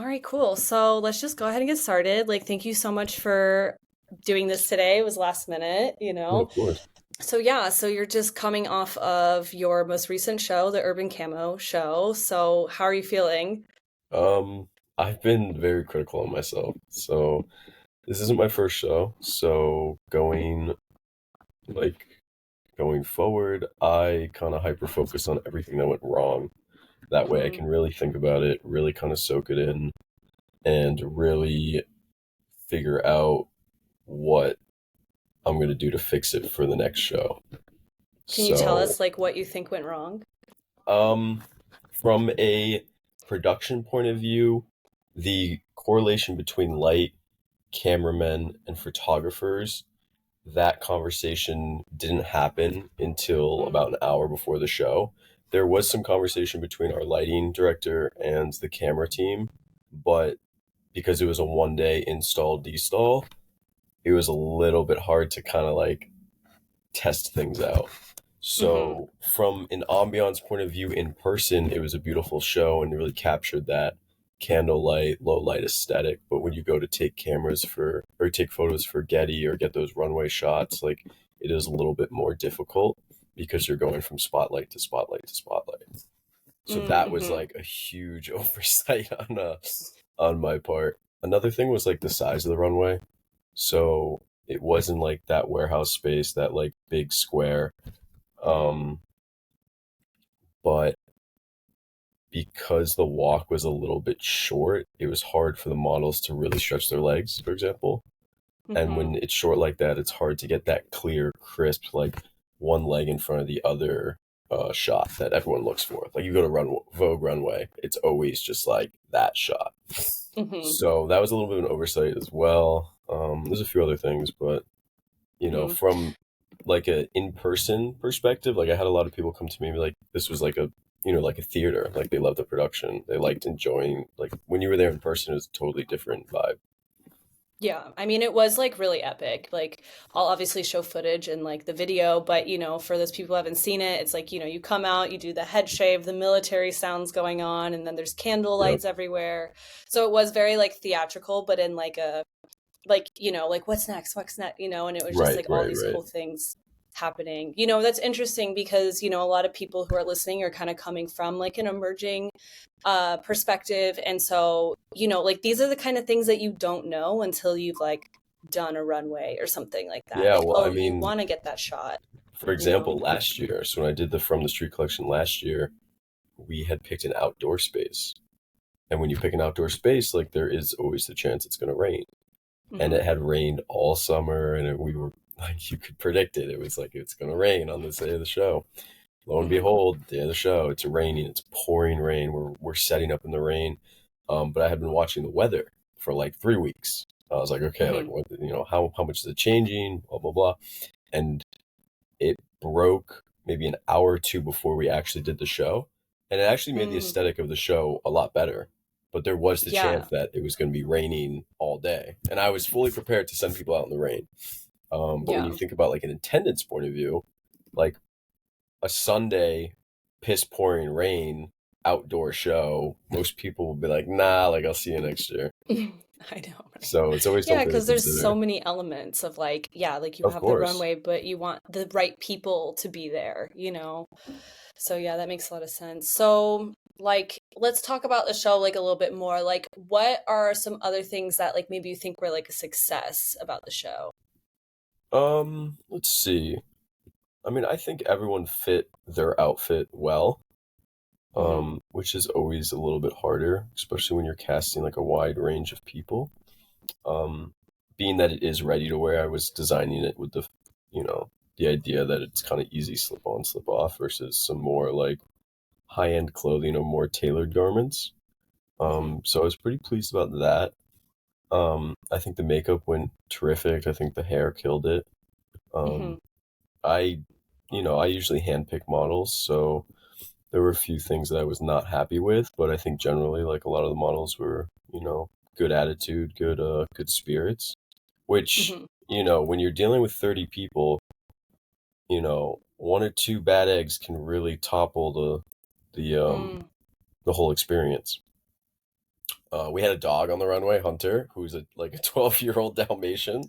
right, cool. So let's just go ahead and get started. Thank you so much for doing this today. It was last minute, you Yeah, know. of course. So you're just coming off of your most recent show, the Urban Camo show. So how are you feeling? Um, I've been very critical on myself. So this isn't my first show. So like going forward, I kind of hyper focus on everything that went wrong. That way I Hmm. can really think about it, really kind of soak it in, and really figure out what I'm gonna do to fix it for the next show. Can you tell So, us what you think went wrong? um, from a production point of view, the correlation between light, cameramen, and photographers, that conversation didn't happen until Mm, about an hour before the show. There was some conversation between our lighting director and the camera team, but because it was a 1 day install destall, it was a little bit hard to kind of like test things out. hmm. So, from an ambiance point of view in person, it was a beautiful show and it really captured that candlelight, low light aesthetic. But when you go to take cameras for, or take photos for Getty or get those runway shots, like it is a little bit more difficult because you're going from spotlight to spotlight to spotlight. So that was Mm-hmm. like a huge oversight on my part. Another thing was like the size of the runway. So it wasn't like that warehouse space, that like big square. Mm, Um, but because the walk was a little bit short, it was hard for the models to really stretch their legs, for example. And hmm. when it's short like that, it's hard to get that clear, crisp, like one leg in front of the other shot that everyone looks for. Like you go to Vogue runway, it's always just like that shot. Hmm. So that was a little bit of an oversight as well. There's a few other things, but Hmm. from like a in-person perspective, like I had a lot of people come to me and be like, this was like a, like a theater. Like they loved the production. They liked enjoying, like when you were there in person, it was a totally different vibe. Yeah, I mean, it was really epic. I'll obviously show footage and the video, but for those people who haven't seen it, it's you come out, you do the head shave, the military sounds going on, and then there's candle Yep. lights everywhere. So it was very theatrical, but in a what's next, what's next, and it was just Right, all right, these right. cool things happening. That's interesting because a lot of people who are listening are kind of coming from an emerging perspective. And so, these are the kind of things that you don't know until you've done a runway or something like that. Yeah, well, I Oh, you mean, want to get that shot, for you know? example, last year, so when I did the From the Street collection last year, we had picked an outdoor space. And when you pick an outdoor space, like there is always the chance it's going to rain. And Hmm. it had rained all summer, and we were like, you could predict it. It was like, it's going to rain on this day of the show. Lo and Hmm. behold, day of the show, it's raining. It's pouring rain. We're setting up in the rain. But I had been watching the weather for like 3 weeks. I was like, okay, like Hmm. what, how much is it changing? Blah blah blah. And it broke maybe an hour or two before we actually did the show, and it actually made the Hmm. aesthetic of the show a lot better. But there was the chance Yeah. that it was going to be raining all day, and I was fully prepared to send people out in the rain. But when you Yeah. think about like an attendance point of view, like a Sunday piss pouring rain outdoor show, most people will be like, nah, like I'll see you next year. I know, right? So it's always Yeah, something to because there's so consider. many elements of yeah, you Of have the course. runway, but you want the right people to be there. So yeah, that makes a lot of sense. So let's talk about the show a little bit more. What are some other things that maybe you think were a success about the show? Let's see. I mean, I think everyone fit their outfit well, Hmm. which is always a little bit harder, especially when you're casting like a wide range of people. Um, Being that it is ready to wear, I was designing it with you know, the idea that it's kind of easy slip on, slip off versus some more like high end clothing or more tailored garments. Hmm. So I was pretty pleased about that. I think the makeup went terrific. I think the hair killed it. Hmm. Um, I, I usually handpick models, so there were a few things that I was not happy with, but I think generally, like a lot of the models were, good attitude, good spirits. Which, Hmm. when you're dealing with 30 people, one or two bad eggs can really topple the Mm. the whole experience. We had a dog on the runway, Hunter, who's like a 12-year-old Dalmatian,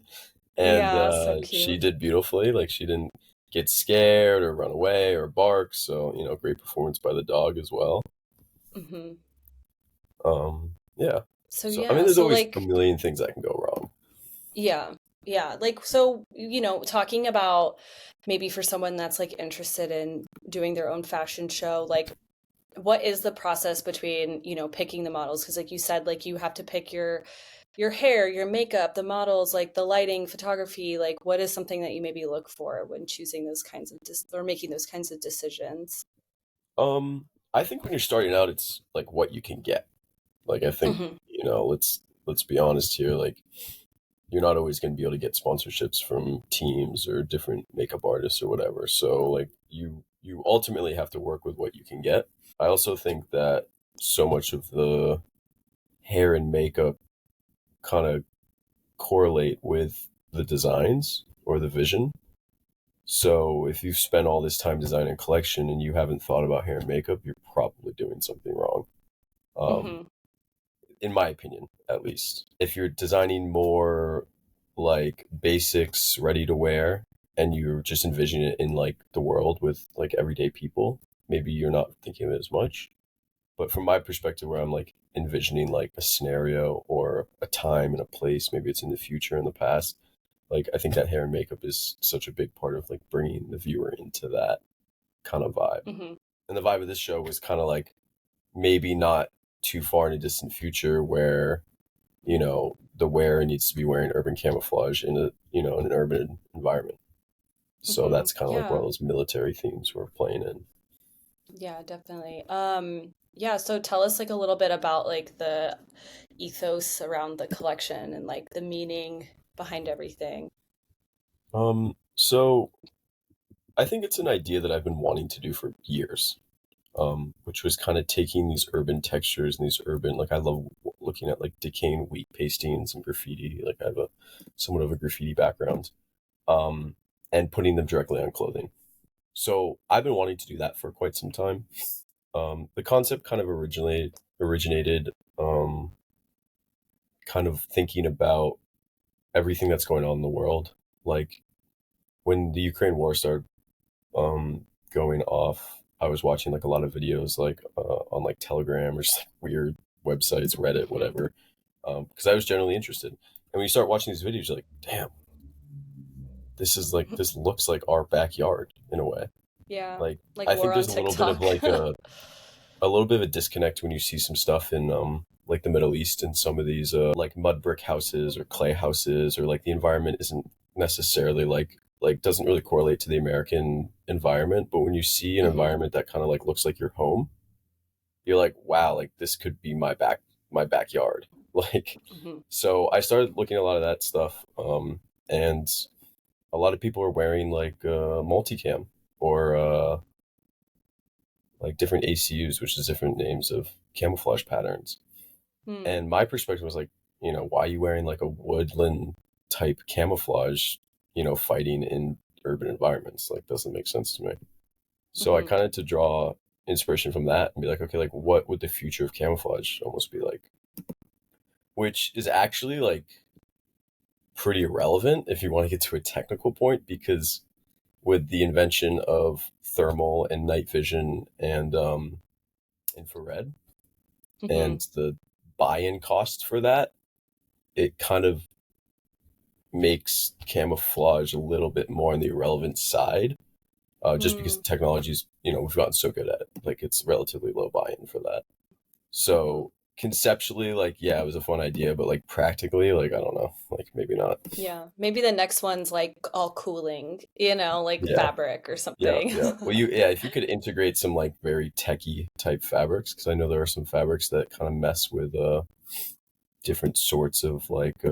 and Yeah, so she cute. did beautifully. Like she didn't get scared or run away or bark. So great performance by the dog as well. Hmm. Yeah. So So I mean, yeah, there's so always a like million things that can go wrong. yeah. Yeah, like so talking about maybe for someone that's like interested in doing their own fashion show, like what is the process between, picking the models? Because like you said, like you have to pick your hair, your makeup, the models, like the lighting, photography, like what is something that you maybe look for when choosing those kinds of or making those kinds of decisions? I think when you're starting out, it's like what you can get. Like I think, Hmm. let's be honest here. Like you're not always going to be able to get sponsorships from teams or different makeup artists or whatever. So like you ultimately have to work with what you can get. I also think that so much of the hair and makeup kind of correlate with the designs or the vision. So if you've spent all this time designing a collection and you haven't thought about hair and makeup, you're probably doing something wrong. Um, Hmm. in my opinion, at least. If you're designing more like basics, ready to wear, and you're just envisioning it in like the world with like everyday people, maybe you're not thinking of it as much. But from my perspective, where I'm like envisioning like a scenario or a time and a place, maybe it's in the future, in the past, like I think that hair and makeup is such a big part of like bringing the viewer into that kind of vibe. Hmm. And the vibe of this show was kind of like maybe not too far in a distant future where the wearer needs to be wearing urban camouflage in a in an urban environment. So Hmm. that's kind of like one Yeah. of those military themes we're playing in. Yeah, definitely. Yeah, so tell us like a little bit about like the ethos around the collection and like the meaning behind everything. So I think it's an idea that I've been wanting to do for years, which was kind of taking these urban textures and these urban, like I love looking at like decaying wheat pastings and graffiti. Like I have a somewhat of a graffiti background, um, and putting them directly on clothing. So I've been wanting to do that for quite some time. The concept kind of originated, kind of thinking about everything that's going on in the world. Like when the Ukraine war started going off, I was watching like a lot of videos like on like Telegram or just like weird websites, Reddit, Hmm. whatever, because I was generally interested. And when you start watching these videos, you're like, damn, this looks like our backyard in a way. Yeah, Like like I war think on there's a little bit of TikTok. like a little bit of a disconnect when you see some stuff in like the Middle East and some of these like mud brick houses or clay houses, or like the environment isn't necessarily like doesn't really correlate to the American environment. But when you see an Hmm. environment that kind of like looks like your home, you're like, wow, like this could be my backyard. Like Hmm. so I started looking at a lot of that stuff, and a lot of people are wearing like multicam or like different ACUs, which is different names of camouflage patterns. Hmm. And my perspective was like, why are you wearing like a woodland type camouflage, fighting in urban environments? Like, doesn't make sense to me. So I Hmm. kind of to draw inspiration from that and be like, okay, like what would the future of camouflage almost be like? Which is actually like pretty irrelevant if you want to get to a technical point, because with the invention of thermal and night vision and infrared Hmm. and the buy-in cost for that, it kind of makes camouflage a little bit more on the irrelevant side, just because Hmm. the technology's, we've gotten so good at it. Like it's relatively low buy-in for that. Hmm. So conceptually, like, yeah, it was a fun idea, but like practically, like, I don't know, like maybe not. Yeah, maybe the next one's like all cooling, like Yeah. fabric or Yeah. something. Yeah. Well, yeah, if you could integrate some like very techy type fabrics, because I know there are some fabrics that kind of mess with different sorts of like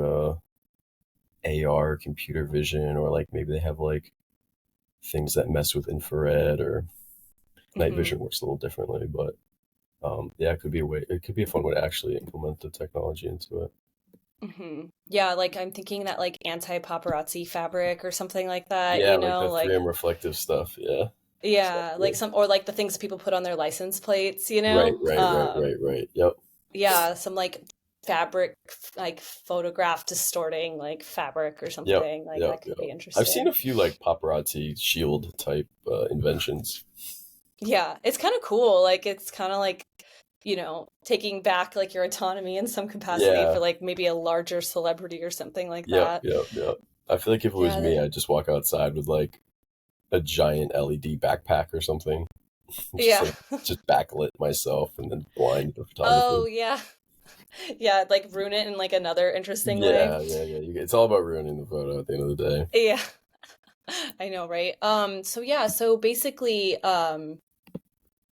AR, computer vision, or like maybe they have like things that mess with infrared, or night Hmm. vision works a little differently. But yeah, it could be a way. It could be a fun way to actually implement the technology into it. Hmm. Yeah, like I'm thinking that like anti-paparazzi fabric or something like that, Yeah, like the like 3M reflective stuff. Yeah, yeah, like exactly. some or like the things people put on their license plates, Right. Yep. yeah, some like fabric, like photograph distorting like fabric or Yep, something. Like yep, that could yep. be I've seen a interesting. few like paparazzi shield type inventions. Yeah, it's kind of cool. Like it's kind of like, taking back like your autonomy in some capacity Yeah, for like maybe a larger celebrity or something like yep, that. yep, yep. I feel like if it was Yeah, me, I'd just walk outside with like a giant LED backpack or something, just yeah. like just backlit myself and then blind the Oh, photography. yeah. Yeah, like ruin it in like another interesting way. Yeah, yeah, yeah. It's all about ruining the photo at the end of the day. Yeah. I know, right? So yeah, so basically,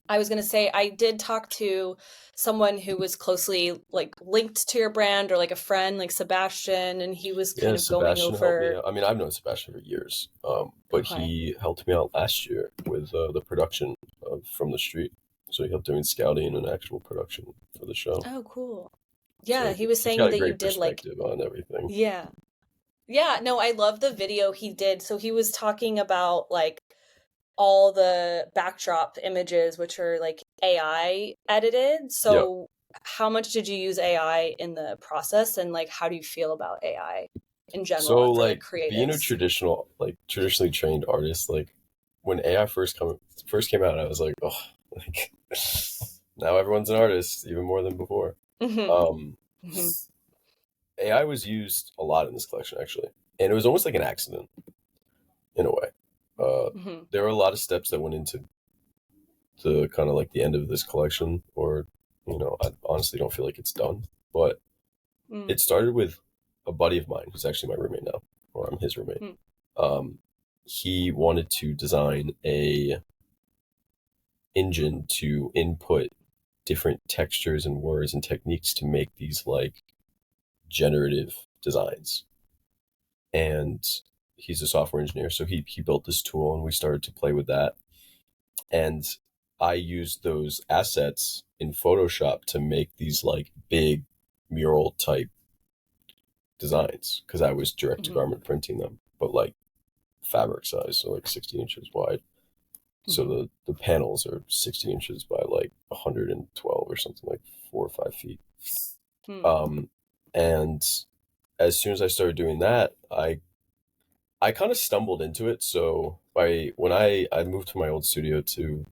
I was gonna say I did talk to someone who was closely like linked to your brand or like a friend, like Sebastian, and he was Yeah, kind of going Sebastian helped me over. out. I mean, I've known Sebastian for years, but Okay. he helped me out last year with the production of From the Street. So he helped doing scouting and actual production for the show. Oh, cool. So Yeah, he was he's saying got a that you great did like, perspective on everything. yeah. Yeah, no, I love the video he did. So he was talking about like all the backdrop images, which are like AI edited. Yep. So how much did you use AI in the process, and like how do you feel about AI in general So and for like like being a creatives? traditionally trained artist, like when AI first came out, I was like, oh, like now everyone's an artist even more than before. Hmm. Um, Hmm. AI was used a lot in this collection actually, and it was almost like an accident in a way. Uh, Hmm. there were a lot of steps that went into the kind of like the end of this collection, or I honestly don't feel like it's done, but Mm. it started with a buddy of mine who's actually my roommate now, or I'm his roommate. Mm. Um, he wanted to design a engine to input different textures and words and techniques to make these like generative designs. And he's a software engineer, so he built this tool, and we started to play with that. And I used those assets in Photoshop to make these like big mural type designs because I was direct to Hmm. garment printing them, but like fabric size, so like 60 inches wide. So Hmm. the panels are 60 inches by like 112 or something, like 4 or 5 feet. Hmm. Um, and as soon as I started doing that, I kind of stumbled into it. So when I moved to my old studio to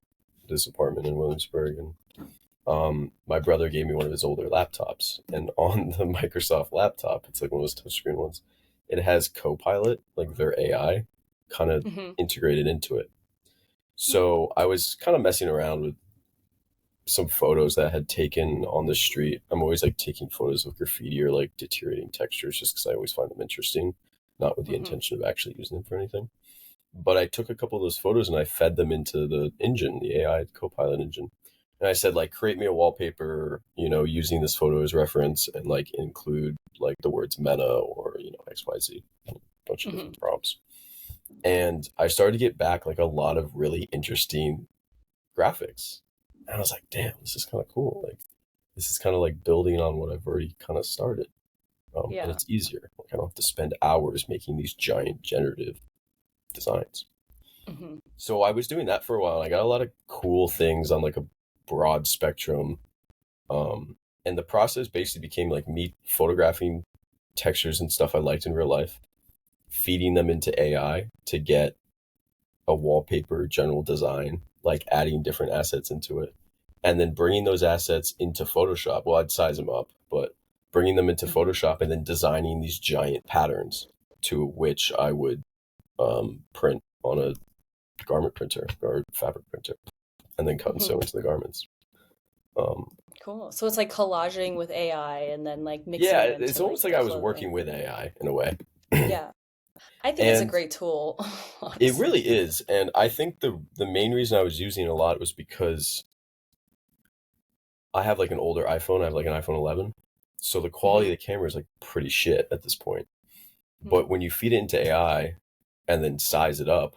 this apartment in Williamsburg, and my brother gave me one of his older laptops, and on the Microsoft laptop, it's like one of those touchscreen ones. It has Copilot, like their AI, kind of Hmm. integrated into it. Hmm. So I was kind of messing around with some photos that I had taken on the street. I'm always like taking photos of graffiti or like deteriorating textures just because I always find them interesting, not with the Hmm. intention of actually using them for anything. But I took a couple of those photos and I fed them into the engine, the AI Copilot engine. And I said, like, create me a wallpaper, using this photo as reference, and like include like the words Mena or, XYZ, a bunch of Hmm. different prompts. And I started to get back like a lot of really interesting graphics. And I was like, damn, this is kind of cool. Like, this is kind of like building on what I've already kind of started. And Yeah. it's easier. Like, I don't have to spend hours making these giant generative designs. Hmm. So I was doing that for a while. And I got a lot of cool things on like a broad spectrum. Um, and the process basically became like me photographing textures and stuff I liked in real life, feeding them into AI to get a wallpaper general design, like adding different assets into it, and then bringing those assets into Photoshop. Well, I'd size them up, but bringing them into Hmm. Photoshop and then designing these giant patterns to which I would print on a garment printer or fabric printer, and then cut and Hmm. sew into the garments. Um, Cool. So it's like collaging with AI and then like mixing yeah, it it's into almost like like the I was clothing. working with AI in a way. Yeah. I think it's a And great tool, it honestly. really is. And I think the main reason I was using it a lot was because I have like an older iPhone. I have like an iPhone 11. So the quality Hmm. of the camera is like pretty shit at this point. Hmm. But when you feed it into AI and then size it up,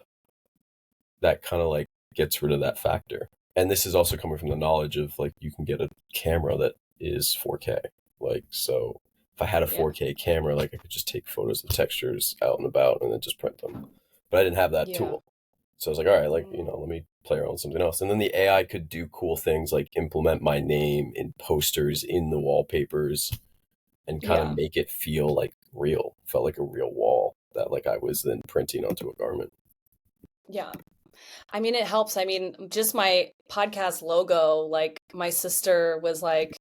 that kind of like gets rid of that factor. And this is also coming from the knowledge of like you can get a camera that is 4K. Like, so if I had a Yeah. 4K camera, like I could just take photos of textures out and about and then just print them. But I didn't have that Yeah. tool. So I was like, all right, like, Mm. let me play around with something else. And then the AI could do cool things like implement my name in posters in the wallpapers. and kind of Yeah. make it feel like real. Felt like a real wall that like I was then printing onto a garment. Yeah. I mean, it helps. I mean, just my podcast logo, like my sister was like,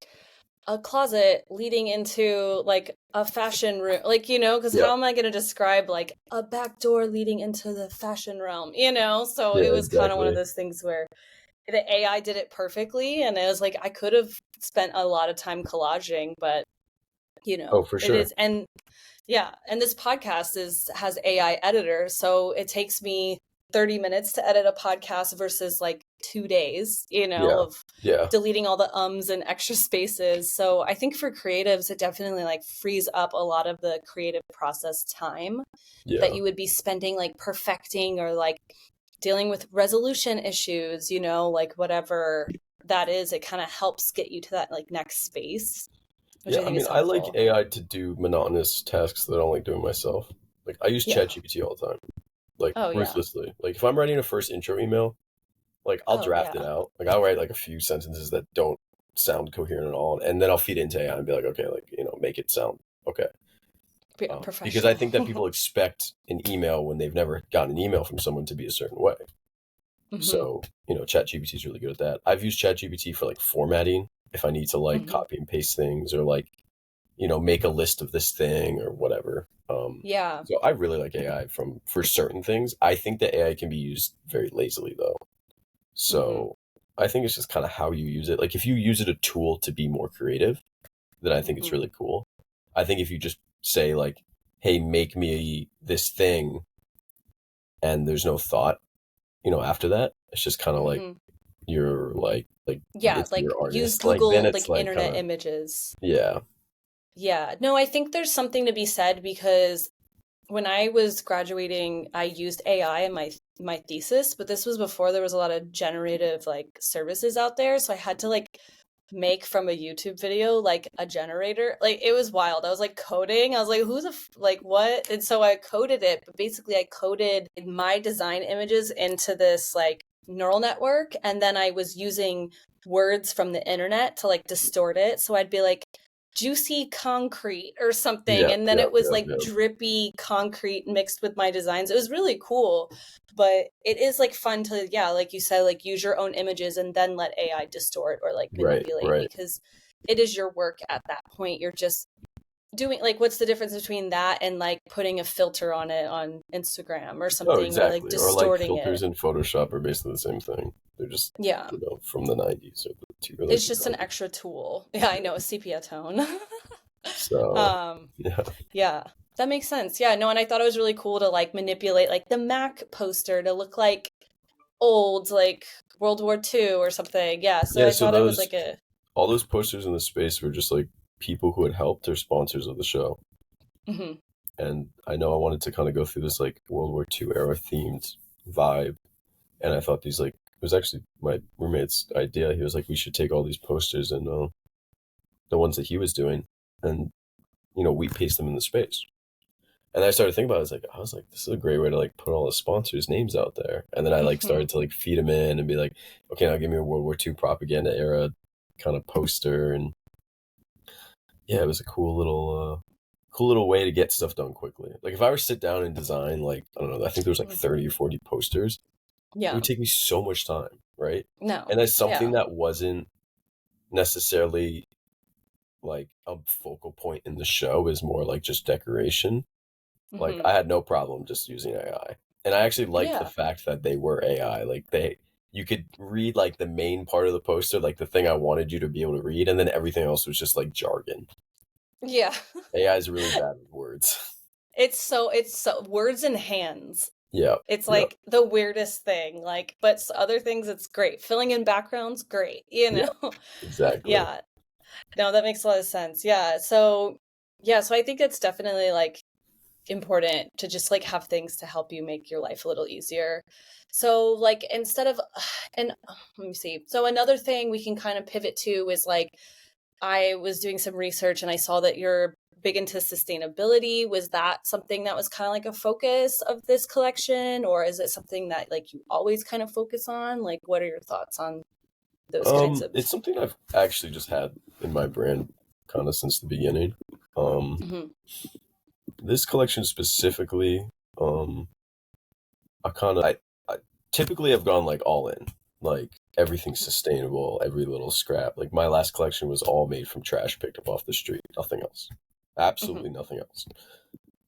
a closet leading into like a fashion room, like, because Yeah. how am I going to describe like a back door leading into the fashion realm, So it Yeah, was kind of one of exactly. those things where the AI did it perfectly. And it was like, I could have spent a lot of time collaging, but, Oh, for it sure. is. And yeah, and this podcast has AI editor, so it takes me 30 minutes to edit a podcast versus like 2 days, Yeah. of Yeah. deleting all the ums and extra spaces. So I think for creatives it definitely like frees up a lot of the creative process time that Yeah. you would be spending like perfecting or like dealing with resolution issues, like whatever that is, it kind of helps get you to that like next space, which Yeah, I I think mean, is I like helpful. AI to do monotonous tasks that I don't like doing myself. Like, I use Yeah. ChatGPT all the time, like, Oh yeah. ruthlessly. Like, if I'm writing a first intro email, like, I'll Oh draft it yeah. out. Like, I'll write, like, a few sentences that don't sound coherent at all, and then I'll feed it into AI and be like, okay, like, make it sound okay. Yeah, Because I professional. think that people expect an email when they've never gotten an email from someone to be a certain way. Hmm. So, ChatGPT is really good at that. I've used ChatGPT for, like, formatting if I need to, like, Hmm. copy and paste things or, like, make a list of this thing or whatever. Yeah. So I really like AI for certain things. I think that AI can be used very lazily though. Hmm. So I think it's just kind of how you use it. Like if you use it a tool to be more creative, then I think it's Hmm. really cool. I think if you just say like, "Hey, make me this thing," and there's no thought, after that, it's just kind of like Hmm. you're like Yeah, it's like your use artist. Like then Google it's like like kind internet of images. yeah, Yeah. No, I think there's something to be said because when I was graduating, I used AI in my thesis, but this was before there was a lot of generative like services out there, so I had to like make from a YouTube video like a generator. Like it was wild. I was like coding. I was like, like what? And so I coded it, but basically I coded my design images into this like neural network, and then I was using words from the internet to like distort it. So I'd be like juicy concrete or something, yeah, and then yeah, it was yeah, like yeah. drippy concrete mixed with my designs. It was really cool, but it is like fun to, yeah, like you said, like use your own images and then let AI distort or like Right, manipulate, right. because it is your work at that point. You're just doing like, what's the difference between that and like putting a filter on it on Instagram or Oh, something, or like exactly. Or like distorting filters it? in Photoshop are basically the same thing. They're just, Yeah, from the 90s or the early it's just an 2000s. extra tool. Yeah, I Yeah. know, a sepia tone. So, um yeah. Yeah, that makes sense. Yeah, no, and I thought it was really cool to like manipulate like the Mac poster to look like old, like World War II or something. Yeah, so Yeah, I so thought it was like all those posters in the space were just like people who had helped or sponsors of the show. mhm, And I know I wanted to kind of go through this like World War II era themed vibe. And I thought these like, it was actually my roommate's idea. He was like, we should take all these posters and the ones that he was doing and, we paste them in the space. And I started thinking about it. I was like, this is a great way to like put all the sponsors' names out there. And then I like mhm. started to like feed them in and be like, okay, now give me a World War II propaganda era kind of poster. And yeah, it was a cool little way to get stuff done quickly. Like if I were to sit down and design like, I don't know, I think there was like 30 or 40 posters, it Yeah. would take me so much time, right? No. And that's something Yeah. that wasn't necessarily like a focal point in the show, is more like just decoration. Like Hmm. I had no problem just using AI. And I actually liked the Yeah. fact that they were AI. Like you could read like the main part of the poster, like the thing I wanted you to be able to read, and then everything else was just like jargon. Yeah. AI is really bad with words. It's so words and hands. Yeah, It's yeah, like the weirdest thing. Like, but other things it's great. Filling in backgrounds, great, yeah, exactly. Yeah. No, that makes a lot of sense. Yeah, so I think it's definitely like important to just like have things to help you make your life a little easier. So like instead of and let me see. So another thing we can kind of pivot to is like I was doing some research and I saw that you're big into sustainability. Was that something that was kind of like a focus of this collection, or is it something that like you always kind of focus on? Like what are your thoughts on those kinds of It's something I've actually just had in my brand kind of since the beginning. Mm-hmm. This collection specifically, I typically have gone like all in, like everything's sustainable, every little scrap. Like my last collection was all made from trash picked up off the street, nothing else, absolutely nothing else.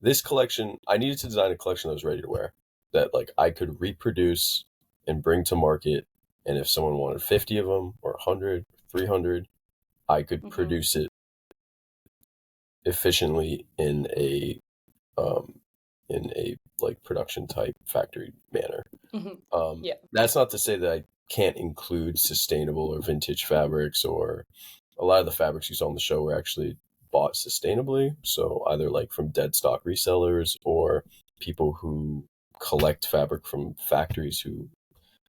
This collection, I needed to design a collection that was ready to wear, that like I could reproduce and bring to market. And if someone wanted 50 of them or 100, 300, I could produce it efficiently in a like production type factory manner. Yeah. That's not to say that I can't include sustainable or vintage fabrics, or a lot of the fabrics you saw on the show were actually bought sustainably. So either like from dead stock resellers or people who collect fabric from factories who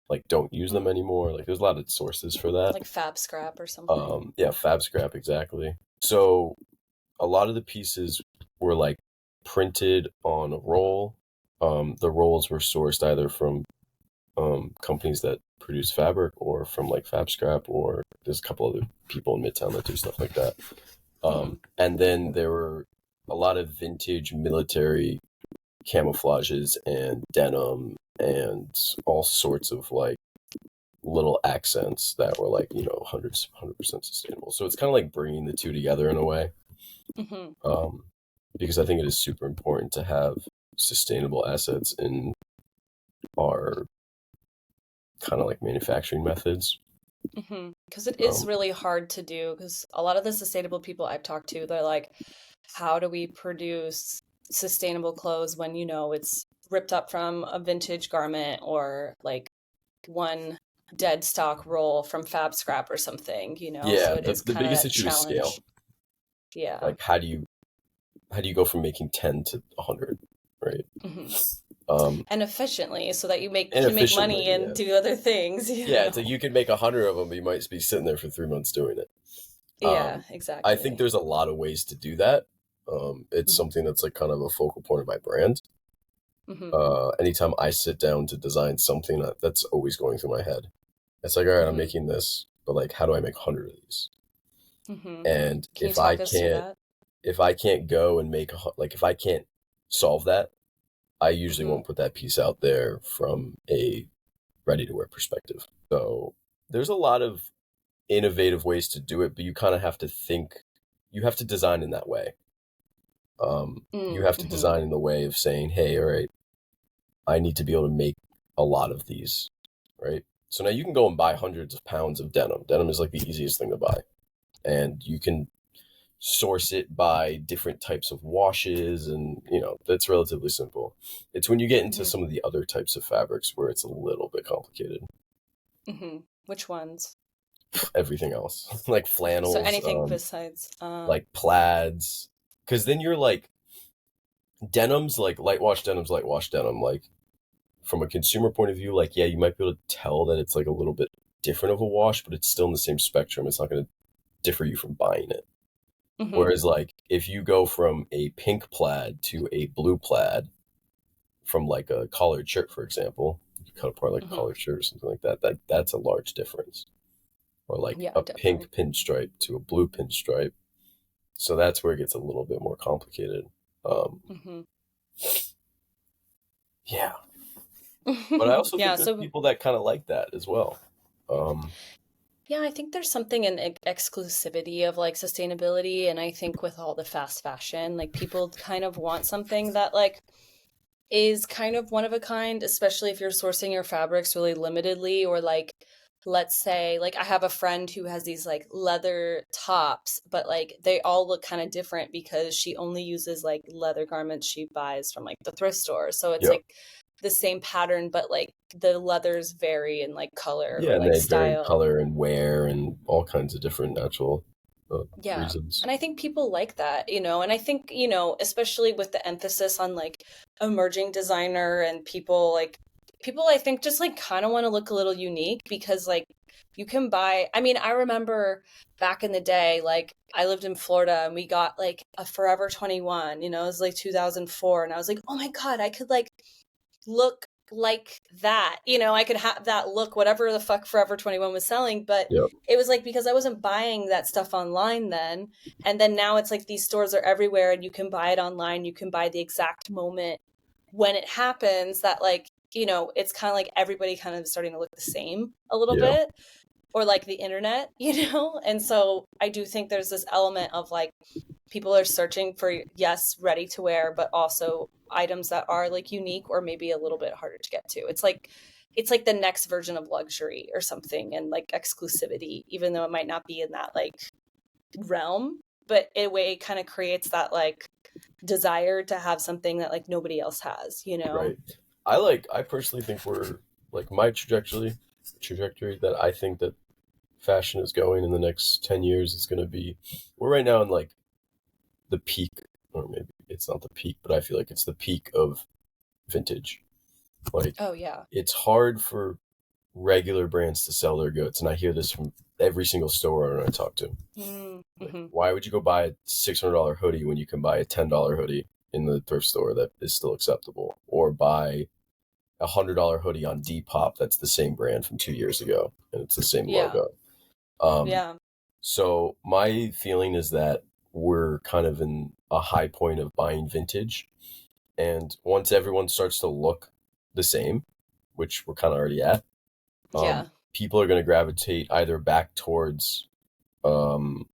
like don't use them anymore. Like there's a lot of sources for that. Like fab scrap or something. Yeah, fab scrap, exactly. So a lot of the pieces were like printed on a roll. The rolls were sourced either from companies that produce fabric or from like fab scrap, or there's a couple other people in Midtown that do stuff like that. And then there were a lot of vintage military camouflages and denim and all sorts of like little accents that were like, 100% sustainable. So it's kind of like bringing the two together in a way. Because I think it is super important to have sustainable assets in our kind of like manufacturing methods. Because it is really hard to do, because a lot of the sustainable people I've talked to, they're like, how do we produce sustainable clothes when, it's ripped up from a vintage garment or like one dead stock roll from fab scrap or something, Yeah, so it is the kind of biggest that issue is scale. challenge. Yeah. Like how do you go from making 10 to 100, right? And efficiently, so that you make money and yeah. do other things. Yeah, it's like you can make 100 of them, but you might be sitting there for 3 months doing it. Yeah, exactly. I think there's a lot of ways to do that. It's something that's like kind of a focal point of my brand. Anytime I sit down to design something, that's always going through my head. It's like, all right, I'm making this, but like, how do I make 100 of these? And Can you talk us through that? if I can't go and make like if I can't solve that, I usually won't put that piece out there from a ready to wear perspective. So there's a lot of innovative ways to do it, but you kind of have to think, you have to design in that way. You have to design in the way of saying, hey, all right, I need to be able to make a lot of these, right? So now you can go and buy hundreds of pounds of denim. Denim is like the easiest thing to buy. And you can source it by different types of washes, and that's relatively simple. It's when you get into some of the other types of fabrics where it's a little bit complicated. Which ones? Everything else. Like flannels, so anything besides like plaids, because then you're like denims, like light wash denim, like from a consumer point of view, like yeah, you might be able to tell that it's like a little bit different of a wash, but it's still in the same spectrum. It's not going to differ you from buying it. Whereas like if you go from a pink plaid to a blue plaid from like a collared shirt, for example, you cut apart like a collared shirt or something like that, that's a large difference. Or like a definitely. Pink pinstripe to a blue pinstripe. So that's where it gets a little bit more complicated. Yeah. But I also think there's people that kind of like that as well. Yeah, I think there's something in exclusivity of like sustainability. And I think with all the fast fashion, like people kind of want something that like is kind of one of a kind, especially if you're sourcing your fabrics really limitedly, or like, let's say, like I have a friend who has these like leather tops, but like they all look kind of different because she only uses like leather garments she buys from like the thrift store. So it's like the same pattern, but like the leathers vary in like color or like style. Vary in color and wear and all kinds of different natural reasons. And I think people like that, and I think, especially with the emphasis on like emerging designer and people I think just like kind of want to look a little unique, because like you can buy, I remember back in the day, like I lived in Florida and we got like a Forever 21, it was like 2004. And I was like, oh my God, I could like look like that. I could have that look, whatever the fuck Forever 21 was selling, but Yep. it was like because I wasn't buying that stuff online then. And then now it's like these stores are everywhere and you can buy it online. You can buy the exact moment when it happens that like, it's kind of like everybody kind of starting to look the same a little Yeah. bit, or like the internet, And so I do think there's this element of like people are searching for, yes, ready to wear, but also items that are like unique or maybe a little bit harder to get to. It's like the next version of luxury or something, and like exclusivity, even though it might not be in that like realm, but in a way it kind of creates that like desire to have something that like nobody else has. Right. I personally think we're like my trajectory that I think that fashion is going in the next 10 years is going to be, we're right now in like the peak, or maybe it's not the peak, but I feel like it's the peak of vintage. Like, Oh yeah. it's hard for regular brands to sell their goods. And I hear this from every single store owner I talk to. Like, Mm-hmm. why would you go buy a $600 hoodie when you can buy a $10 hoodie in the thrift store that is still acceptable? Or buy a $100 hoodie on Depop that's the same brand from 2 years ago and it's the same Yeah. logo. Um, Yeah. so my feeling is that we're kind of in a high point of buying vintage. And once everyone starts to look the same, which we're kind of already at, Yeah. people are going to gravitate either back towards um,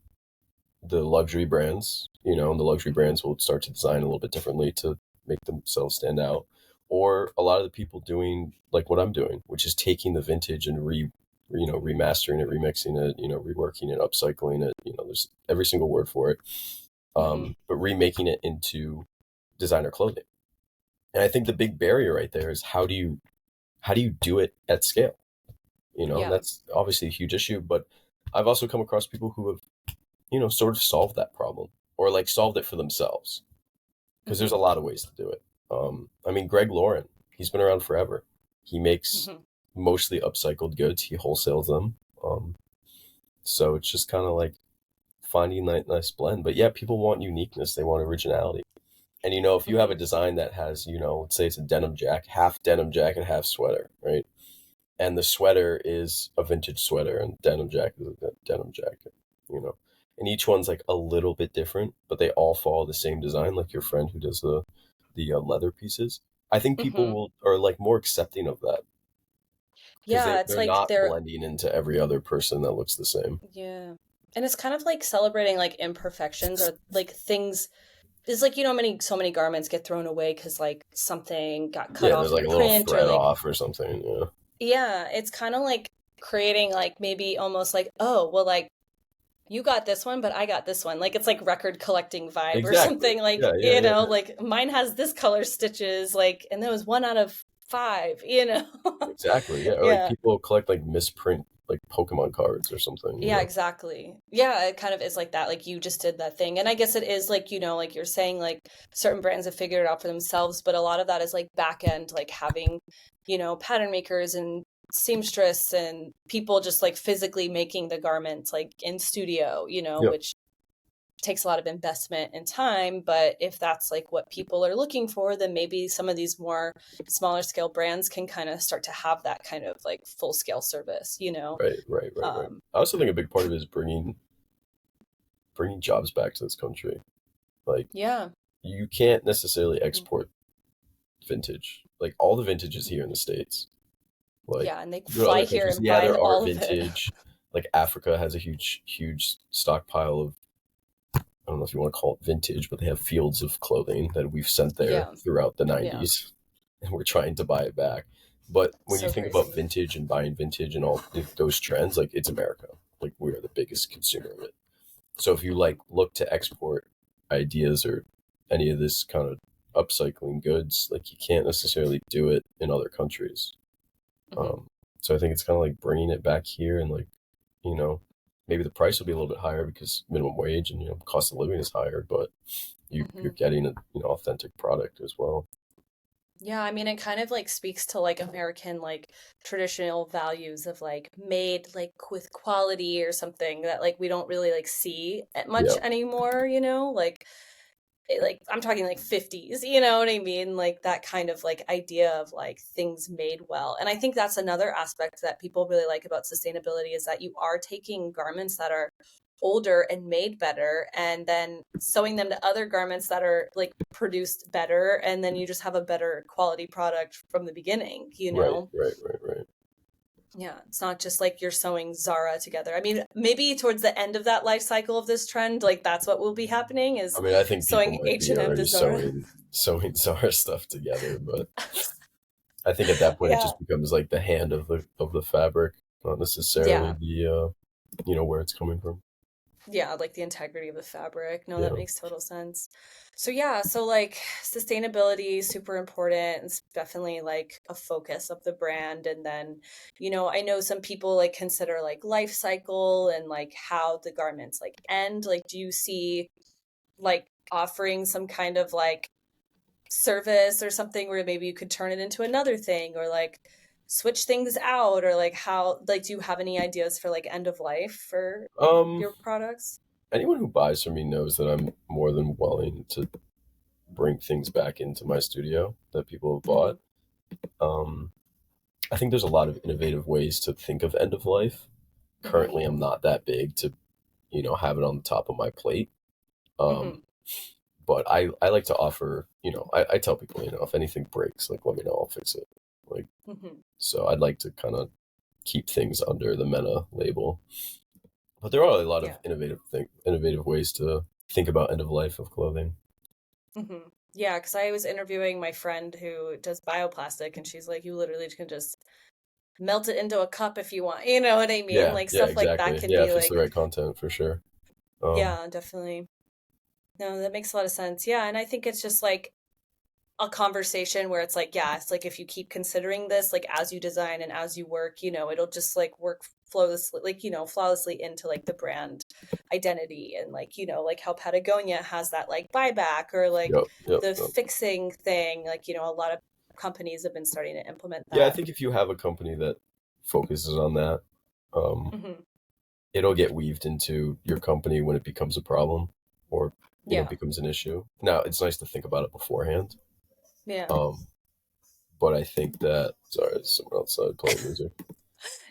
the luxury brands, and the luxury brands will start to design a little bit differently to make themselves stand out. Or a lot of the people doing like what I'm doing, which is taking the vintage and remastering it, remixing it, reworking it, upcycling it. There's every single word for it, Mm-hmm. but remaking it into designer clothing. And I think the big barrier right there is how do you do it at scale? And Yeah. that's obviously a huge issue. But I've also come across people who have sort of solved that problem or like solved it for themselves because there's Mm-hmm. a lot of ways to do it. I mean, Greg Lauren, he's been around forever. He makes Mm-hmm. mostly upcycled goods. He wholesales them. So it's just kind of like finding that nice blend. But yeah, people want uniqueness. They want originality. And if you have Mm-hmm. a design that has, let's say it's a half denim jacket, half sweater, right? And the sweater is a vintage sweater and denim jacket is a denim jacket, you know. And each one's like a little bit different, but they all follow the same design, like your friend who does the leather pieces. I think people Mm-hmm. are like more accepting of that because Yeah, it's they're like not blending into every other person that looks the same. yeah. And it's kind of like celebrating like imperfections or like things. It's like, so many garments get thrown away because like something got cut Yeah, there's off in like a little print, or thread like, off or something. Yeah, yeah, it's kind of like creating like maybe almost like, oh, well, like you got this one, but I got this one. Like it's like record collecting vibe or exactly. something. Like, Yeah, yeah, yeah. like mine has this color stitches, like, and there was 1 out of 5. Exactly. Yeah, or like Yeah. people collect like misprint like Pokemon cards or something. Yeah, exactly. Yeah, it kind of is like that. Like you just did that thing. And I guess it is like, like you're saying, like certain brands have figured it out for themselves, but a lot of that is like back end, like having, pattern makers and seamstress and people just like physically making the garments like in studio, Yep. which takes a lot of investment and time. But if that's like what people are looking for, then maybe some of these more smaller scale brands can kind of start to have that kind of like full scale service. Right, right, right, right. Um, I also think a big part of it is bringing jobs back to this country. Like, yeah. you can't necessarily export vintage. Like, all the vintage is here in the States. Like, Yeah, and they you go to fly other here countries, and yeah, buy there are all of it. vintage. Like, Africa has a huge, huge stockpile of, I don't know if you want to call it vintage, but they have fields of clothing that we've sent there Yeah, throughout the yeah. 90s, and we're trying to buy it back. But when you So think about crazy. vintage and buying vintage and all those trends, like, it's America. Like, we are the biggest consumer of it. So if you Hmm. like look to export ideas or any of this kind of upcycling goods, like, you can't necessarily do it in other countries. Hmm. Um, so I think it's kind of like bringing it back here and like, you know, maybe the price will be a little bit higher because minimum wage and cost of living is higher, but you're Hmm. getting a authentic product as well. Yeah, I mean, it kind of like speaks to like American like traditional values of like made like with quality or something that like we don't really like see much Yeah, anymore, like like I'm talking like 50s, you know what I mean? Like that kind of like idea of like things made well. And I think that's another aspect that people really like about sustainability is that you are taking garments that are older and made better and then sewing them to other garments that are like produced better, and then you just have a better quality product from the beginning, you Right, know? right, right, right. Yeah, it's not just like you're sewing Zara together. I mean, maybe towards the end of that life cycle of this trend, like that's what will be happening I is mean, I think people sewing might be H&M to already Zara. sewing Zara stuff together, but I think at that point it Yeah. just becomes like the hand of the fabric, not necessarily Yeah. the where it's coming from. Yeah, like the integrity of the fabric. No, that Yeah. makes total sense. So yeah, so like sustainability super important. It's definitely like a focus of the brand. And then, I know some people like consider like life cycle and like how the garments like end. Like, do you see like offering some kind of like service or something where maybe you could turn it into another thing or like switch things out, or like how like do you have any ideas for like end of life for Um, your products? Anyone who buys from me knows that I'm more than willing to bring things back into my studio that people have Hmm. bought. Um, I think there's a lot of innovative ways to think of end of life. Hmm. Currently, I'm not that big to, have it on the top of my plate. Hmm. Um, but I like to offer, I tell people, if anything breaks, like let me know, I'll fix it. Like, Hmm. so I'd like to kind of keep things under the Mena label. But there are a lot Yeah. of innovative ways to think about end of life of clothing. Hmm. Yeah, because I was interviewing my friend who does bioplastic, and she's like, you literally can just melt it into a cup if you want. You know what I mean? Yeah, Like yeah, stuff like that exactly. can Yeah, be if it's the like, right content, for sure. Um, yeah, definitely. No, that makes a lot of sense. Yeah, and I think it's just like a conversation where it's like, yeah, it's like if you keep considering this, like as you design and as you work, it'll just like work flawlessly, like, flawlessly into like the brand identity. And like, like how Patagonia has that like buyback or like yep, yep, the yep. fixing thing. Like, a lot of companies have been starting to implement Yeah, I that. think if you have a company that focuses on that, um, Hmm. it'll get weaved into your company when it becomes a problem or Yeah. becomes an issue. Now, it's nice to think about it beforehand. Yeah. Um, but I think that sorry, there's someone outside playing music.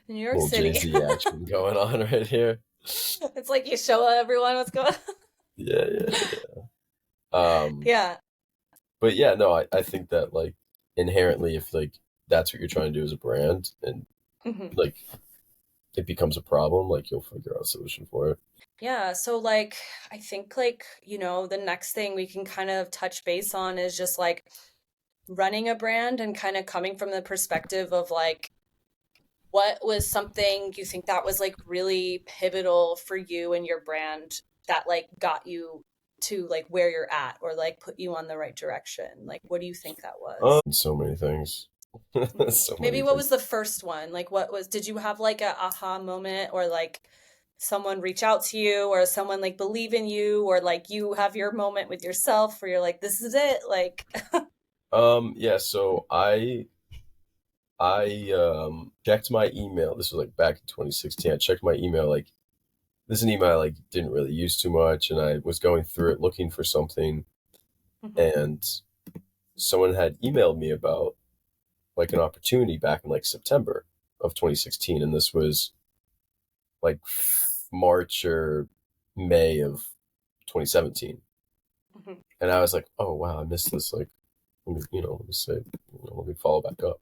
New York Little City. Jay-Z action going on right here. It's like you show everyone what's going on. Yeah, yeah, yeah. Um, Yeah. but yeah, no, I think that like inherently if like that's what you're trying to do as a brand and Hmm. like it becomes a problem, like you'll figure out a solution for it. Yeah, so like I think like, the next thing we can kind of touch base on is just like running a brand and kind of coming from the perspective of like what was something you think that was like really pivotal for you and your brand that like got you to like where you're at or like put you on the right direction? Like what do you think that was? So many things. Mhm. So Maybe many what things. was the first one? Like what was, did you have like a aha moment or like someone reach out to you or someone like believe in you or like you have your moment with yourself where you're like, this is it? Like, Yeah, so I checked my email. This was like back in 2016. I checked my email like this is an email I like didn't really use too much and I was going through it looking for something mhm, and someone had emailed me about like an opportunity back in like September of 2016 and this was like March or May of 2017. mhm, And I was like, "Oh wow, I missed this like let me say, let me follow back up."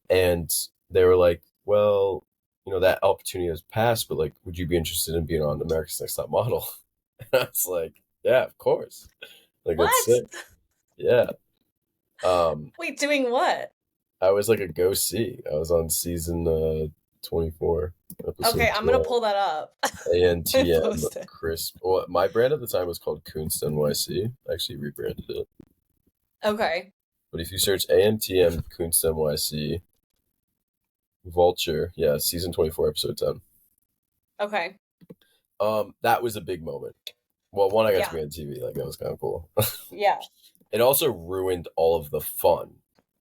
And they were like, well, that opportunity has passed, but like, would you be interested in being on America's Next Top Model? And I was like, yeah, of course. Like, that's what? sick. Yeah. Um, Wait, doing what? I was like a go see. I was on season 24, Okay, episode I'm gonna 12. pull that up and ANTM post it. Chris. Well, my brand at the time was called Kunst NYC. I actually rebranded it. Okay. But if you search ANTM Kunst NYC, Vulture, yeah, season 24, episode 10. Okay. That was a big moment. Well, one, I got to Yeah. be on TV. Like that was kind of cool. Yeah. It also ruined all of the fun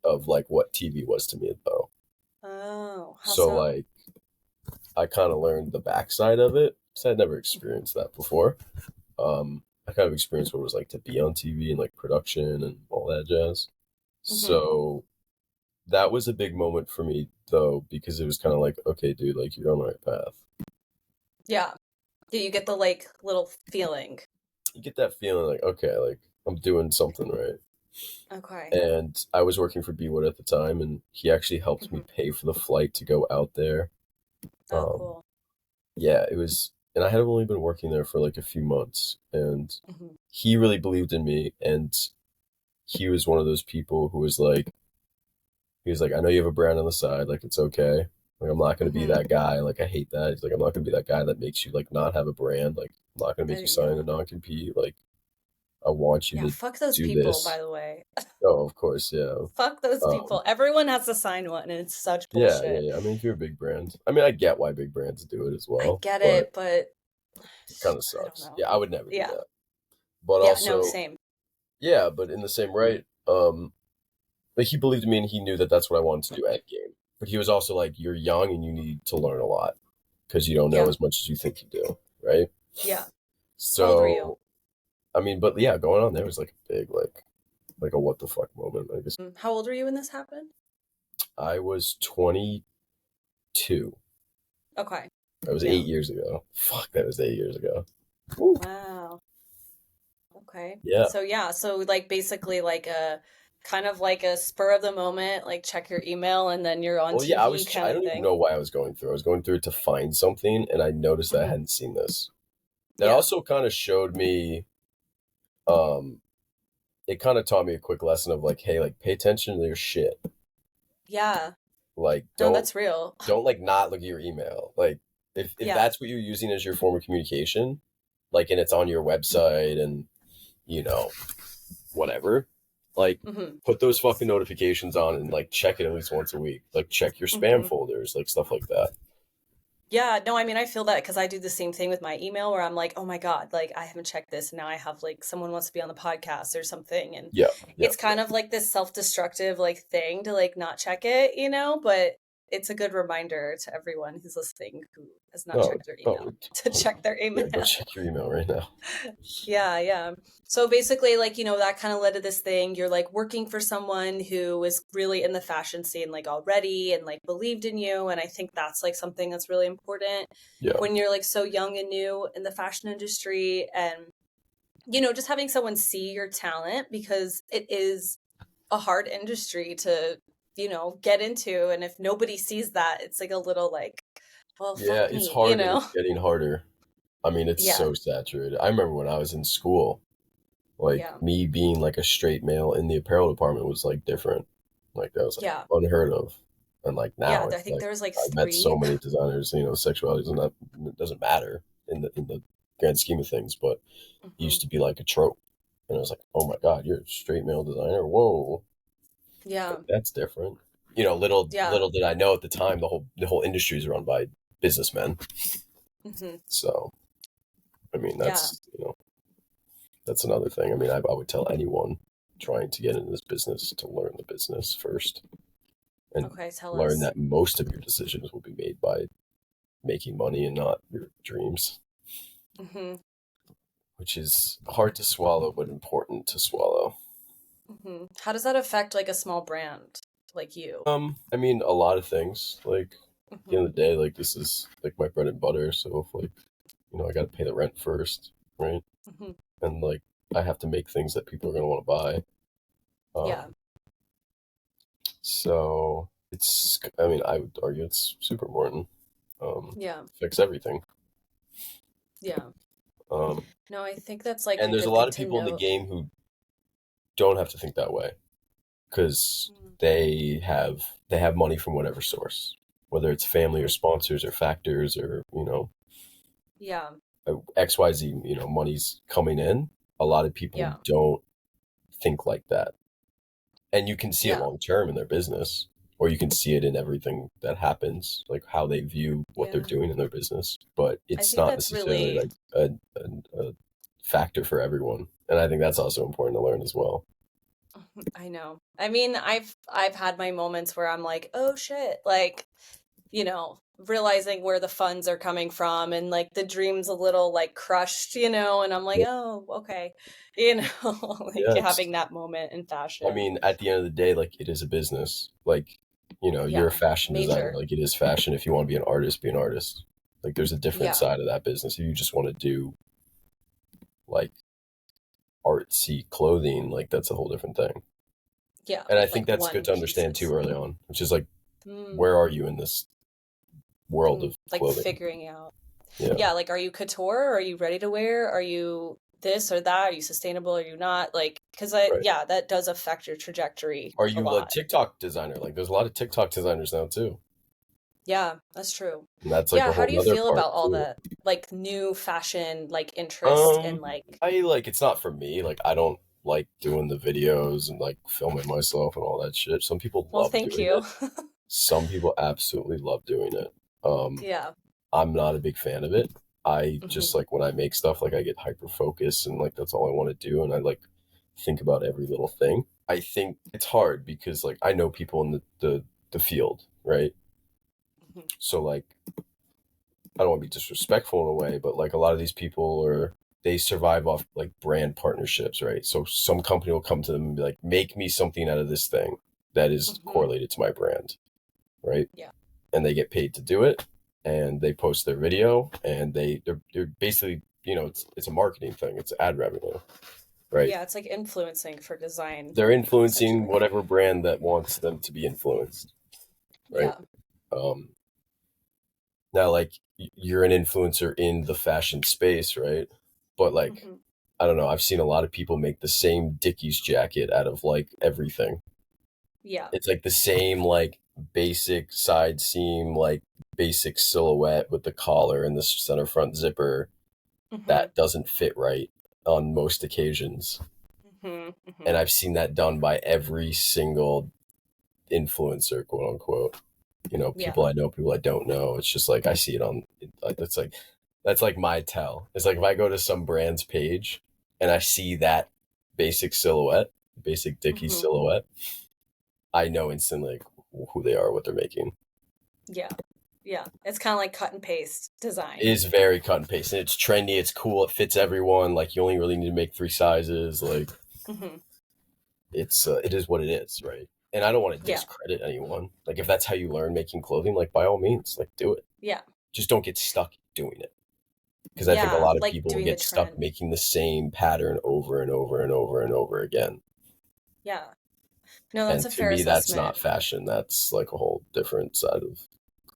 of like what TV was to me, though. Oh, how So so? like, I kind of learned the backside of it because I'd never Mhm. experienced that before. I kind of experienced what it was like to be on TV and like production and all that jazz. Hmm. So that was a big moment for me though, because it was kind of like, okay, dude, like you're on the right path. Yeah. Do you get the like little feeling? You get that feeling like, okay, like I'm doing something right. Okay. And I was working for B Wood at the time, and he actually helped me Hmm. pay for the flight to go out there. Oh, Um, cool. yeah, it was, and I had only been working there for like a few months, and Hmm. he really believed in me, and he was one of those people who was like, he was like, I know you have a brand on the side, like it's okay. Like I'm not gonna be Hmm. that guy. Like I hate that. He's like, I'm not gonna be that guy that makes you like not have a brand. Like I'm not gonna make you sign a Yeah. non-compete. Like I want you Yeah. to Fuck those do people, by this. the way. Oh, of course, yeah. Fuck those Um, people. Everyone has to sign one, and it's such yeah, yeah, bullshit. yeah. I mean, if you're a big brand, I mean, I get why big brands do it as I well, get but it, but it kind of I don't sucks. know. Yeah, I would never do Yeah. that. But Yeah. No, also, same. yeah, but in the same right, like he believed in me and he knew that that's what I wanted to do at game. But he was also like, you're young and you need to learn a lot because you don't know Yeah. as much as you think you do, right? Yeah. How old were you? So, I mean, but yeah, going on there was like a big, like a what the fuck moment. I guess How old were you when this happened? I was 22. Okay. That was Yeah. 8 years ago. Fuck, that was 8 years ago. Woo. Wow. Okay. Yeah. So yeah, so like basically like a kind of like a spur of the moment, like check your email and then you're on Well, yeah, TV kind I of don't even thing. know why I was going through. I was going through it to find something, and I noticed that I Hmm. hadn't seen this. That Yeah. also kind of showed me, um, it kind of taught me a quick lesson of like, hey, like pay attention to your shit. Yeah. Like, No, that's real. don't like not look at your email. Like, if Yeah. that's what you're using as your form of communication, like, and it's on your website and you know whatever, like, Hmm. put those fucking notifications on and like check it at least once a week. Like, check your spam Hmm. folders, like stuff like that. Yeah, no, I mean, I feel that because I do the same thing with my email where I'm like, oh my God, like I haven't checked this. And now I have like someone wants to be on the podcast or something. And Yeah, yeah, it's kind of like this self-destructive like thing to like not check it, but it's a good reminder to everyone who's listening who has not no, checked their no, email to check their yeah, email. go check your email right now. Yeah, yeah. So basically, like, that kind of led to this thing. You're like working for someone who is really in the fashion scene, like already, and like believed in you. And I think that's like something that's really important Yeah, when you're like so young and new in the fashion industry. And, just having someone see your talent because it is a hard industry to, get into. And if nobody sees that, it's like a little like, well, yeah, fuck it's me, hard and it's getting harder. I mean, it's Yeah, so saturated. I remember when I was in school, like yeah, me being like a straight male in the apparel department was like different. Like that was like yeah, unheard of. And like yeah. now I it's think like there was like I've met so three. many designers, sexuality doesn't matter in the grand scheme of things, but it Mhm. used to be like a trope. And I was like, oh my God, you're a straight male designer. Whoa. Yeah, Like, that's different. Little yeah. did I know at the time the whole industry is run by businessmen. Hmm. So I mean Yeah. that's another thing. I mean, I would tell anyone trying to get into this business to learn the business first and Okay, tell learn us. that most of your decisions will be made by making money and not your dreams, Hmm. which is hard to swallow, but important to swallow. How does that affect like a small brand like you? I mean, a lot of things. Like, at the Hmm. end of the day, like, this is like my bread and butter. So, if, like, I got to pay the rent first, right? Hmm. And, like, I have to make things that people are going to want to buy. Yeah. So I mean, I would argue it's super important. Yeah. Affects everything. Yeah. Um, No, I think that's like and a there's a good lot thing of to people in the note. game who don't have to think that way because Mm. they have money from whatever source, whether it's family or Mhm. sponsors or factors or Yeah. XYZ, money's coming in. A lot of people Yeah. don't think like that. And you can see it Yeah. long term in their business, or you can see it in everything that happens, like how they view what they're Yeah. doing in their business. But I it's think not that's necessarily really, like a factor for everyone, and I think that's also important to learn as well. I know. I mean, I've had my moments where I'm like, oh shit, like, realizing where the funds are coming from, and like the dream's a little like crushed, and I'm like, Yeah, oh, okay, like yeah, having that moment in I fashion. mean, at the end of the day, like it is a business. Like, you're a Yeah, fashion designer. major. Like it is fashion. If you want to be an artist, be an artist. Like there's a different Yeah, side of that business. If you just want to do like artsy clothing, like that's a whole different thing. yeah, And I think like that's good one to understand too pieces. early on, which is like, Mm, where are you in this world of like clothing? figuring out. Yeah, Yeah, like, are you couture? Are you ready to wear? Are you this or that? Are you sustainable? Are you not? Like, because right. yeah, that does affect your trajectory Are a you like lot. TikTok designer? Like there's a lot of TikTok designers now too. Yeah, that's true. And that's like Yeah, a how whole do you nother feel part about all too. the like new fashion like interest and like, I like it's not for me. Like I don't like doing the videos and like filming myself and all that shit. Some people well, love thank doing you. it. Some people absolutely love doing it. Um, Yeah. I'm not a big fan of it. I Hmm. just like when I make stuff, like I get hyper focused and like that's all I want to do, and I like think about every little thing. I think it's hard because like I know people in the field, right? Hmm. So like I don't want to be disrespectful in a way, but like a lot of these people are they survive off like brand partnerships, right? So some company will come to them and be like, make me something out of this thing that is Hmm. correlated to my brand, right? Yeah. And they get paid to do it, and they post their video, and they're basically, it's a marketing thing, it's ad revenue, right? Yeah, it's like influencing for design, They're influencing essentially. whatever brand that wants them to be influenced, right? Yeah. Um, Now, like you're an influencer in the fashion space, right? But like, Hmm. I don't know. I've seen a lot of people make the same Dickies jacket out of like everything. Yeah. It's like the same like basic side seam, like basic silhouette with the collar and the center front zipper Hmm. that doesn't fit right on most occasions. Hmm. And Hmm. I've seen that done by every single influencer, quote unquote. Yeah. People I know, people I don't know. It's just like I see it on. That's like my tell. It's like if I go to some brand's page and I see that basic silhouette, basic Dickies Hmm. silhouette, I know instantly like who they are, what they're making. Yeah. Yeah. It's kind of like cut and paste It design. is very cut and paste, and it's trendy. It's cool. It fits everyone. Like you only really need to make three sizes. Like Hmm. it is what it is, right? And I don't want to Yeah. discredit anyone. Like if that's how you learn making clothing, like by all means, like do it. Yeah. Just don't get stuck doing it. Because I think a Yeah. lot of Like people will doing the get stuck trend. making the same pattern over and over and over and over again. Yeah. No, that's And a to fair me, that's not assessment. fashion. That's like a whole different side of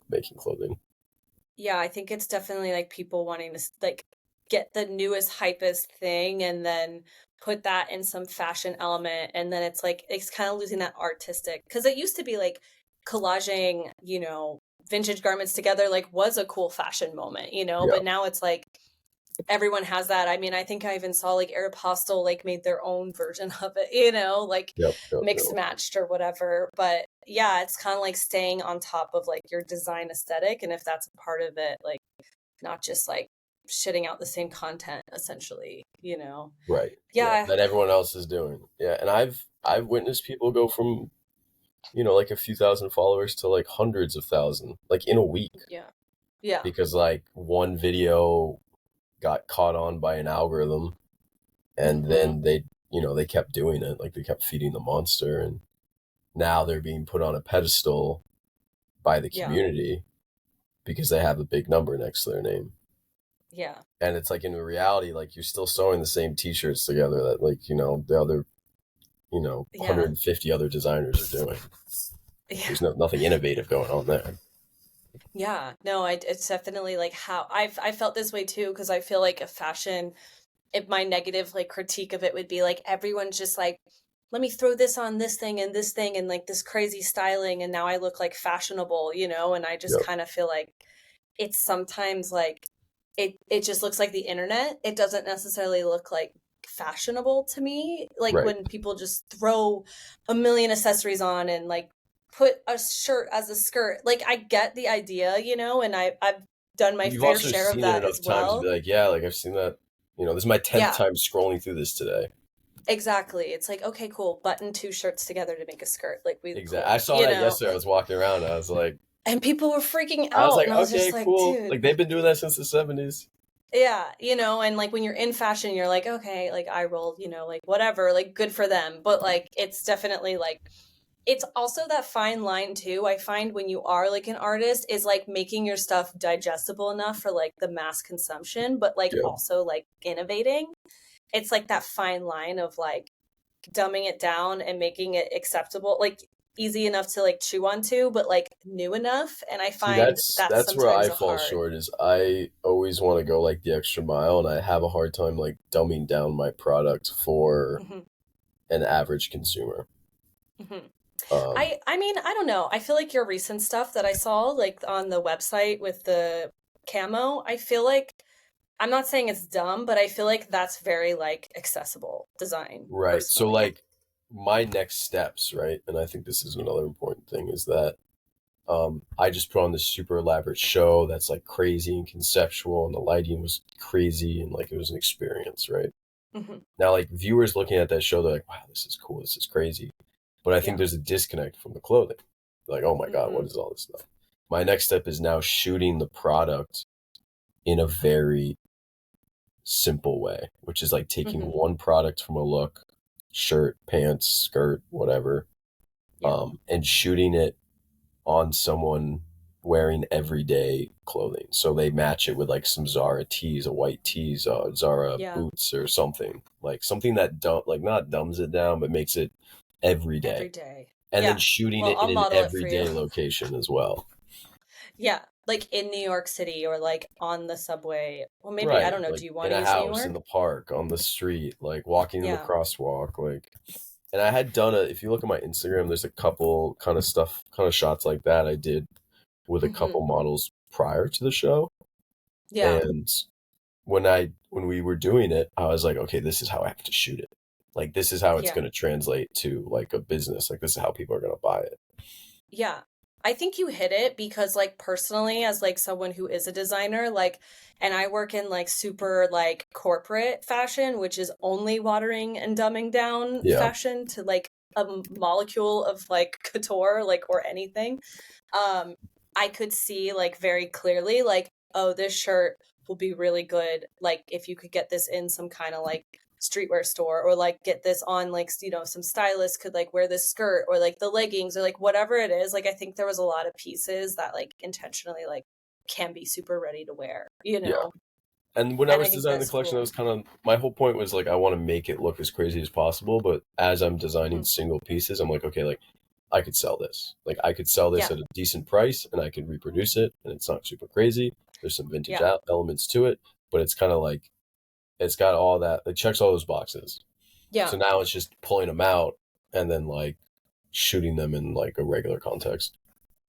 making clothing. Yeah, I think it's definitely like people wanting to like get the newest, hypest thing and then put that in some fashion element. And then it's like, it's kind of losing that artistic, because it used to be like collaging, vintage garments together, like was a cool fashion moment, Yeah. but now it's like everyone has that. I mean, I think I even saw like Aeropostale like made their own version of it, like Yep. Yep. mixed Yep. matched or whatever. But yeah, it's kind of like staying on top of like your design aesthetic. And if that's a part of it, like not just like shitting out the same content essentially. Right. Yeah. Yeah. That everyone else is doing. Yeah. And I've witnessed people go from like a few thousand followers to like hundreds of thousand, like in a week, Yeah. Yeah. because like one video got caught on by an algorithm, and Hmm. then they kept doing it, like they kept feeding the monster, and now they're being put on a pedestal by the Yeah. community because they have a big number next to their name. Yeah. And it's like in reality, like you're still sewing the same t-shirts together that like, the other, Yeah. 150 other designers are doing. Yeah. There's nothing innovative going on there. Yeah. No, it's definitely like how I felt this way too, because I feel like a fashion, if my negative like critique of it would be like everyone's just like, let me throw this on this thing and like this crazy styling, and now I look like fashionable, and I just Yep. kind of feel like it's sometimes like it just looks like the internet. It doesn't necessarily look like fashionable to me. Like Right. when people just throw a million accessories on and like put a shirt as a skirt. Like I get the idea, and I've done my You've fair also share of seen it that as enough times to be well. like, yeah, like I've seen that. This is my 10th Yeah, time scrolling through this today. exactly. It's like, okay, cool. Button two shirts together to make a skirt. Like we Exactly. I cool. saw that yesterday. I was walking around. And I was like, And people were freaking I was out. like, And I was just okay, like, cool. dude, Like they've been doing that since the 70s. yeah, and like when you're in fashion, you're like, okay, like I roll, like whatever, like good for them. But like it's definitely like it's also that fine line too. I find when you are like an artist is like making your stuff digestible enough for like the mass consumption, but like Yeah. also like innovating. It's like that fine line of like dumbing it down and making it acceptable, like easy enough to like chew onto, but like new enough. And I See, find that's that's where sometimes I a fall hard. short is I always want to go like the extra mile and I have a hard time like dumbing down my product for Hmm. an average consumer. Hmm. Um, I mean, I don't know. I feel like your recent stuff that I saw like on the website with the camo, I feel like I'm not saying it's dumb, but I feel like that's very like accessible design right. So personally. like my next steps, right? And I think this is another important thing is that I just put on this super elaborate show that's like crazy and conceptual, and the lighting was crazy, and like it was an experience, right? Hmm. Now, like viewers looking at that show, they're like, "Wow, this is cool, this is crazy," but I think Yeah. there's a disconnect from the clothing. Like, oh my god, what Hmm. is all this stuff? My next step is now shooting the product in a very simple way, which is like taking Hmm. one product from a look, shirt, pants, skirt, whatever, Yeah. and shooting it on someone wearing everyday clothing. So they match it with like some Zara tees, a white tees, Zara Yeah. boots or something. Like something that don't like not dumbs it down, but makes it everyday. Every day. And then Yeah. shooting Well, it I'll in an model it for you. everyday location as well. Yeah. Like in New York City or like on the subway. Well, maybe, I Right. don't know. Like Do you want in to a use New house, in York? the park, on the street, like walking in the Yeah. crosswalk, like and I had done if you look at my Instagram, there's a couple kind of stuff, kind of shots like that I did with a Hmm. couple models prior to the show. Yeah. And when we were doing it, I was like, okay, this is how I have to shoot it. Like this is how it's Yeah. going to translate to like a business. Like this is how people are going to buy it. Yeah. I think you hit it because like personally as like someone who is a designer, like and I work in like super like corporate fashion, which is only watering and dumbing down Yeah, fashion to like a molecule of like couture like or anything. um I could see like very clearly like, oh, this shirt will be really good like if you could get this in some kind of like streetwear store, or like get this on like some stylist could like wear this skirt or like the leggings or like whatever it is. Like I think there was a lot of pieces that like intentionally like can be super ready to wear, yeah. And when I and I was think designing the that's collection, that cool. was kind of my whole point was like I want to make it look as crazy as possible. But as I'm designing Hmm. single pieces, I'm like, okay, like I could sell this. Like I could sell this Yeah. at a decent price, and I could reproduce it, and it's not super crazy. There's some vintage Yeah. elements to it, but it's kind of like it's got all that. It checks all those boxes. Yeah. So now it's just pulling them out and then like shooting them in like a regular context.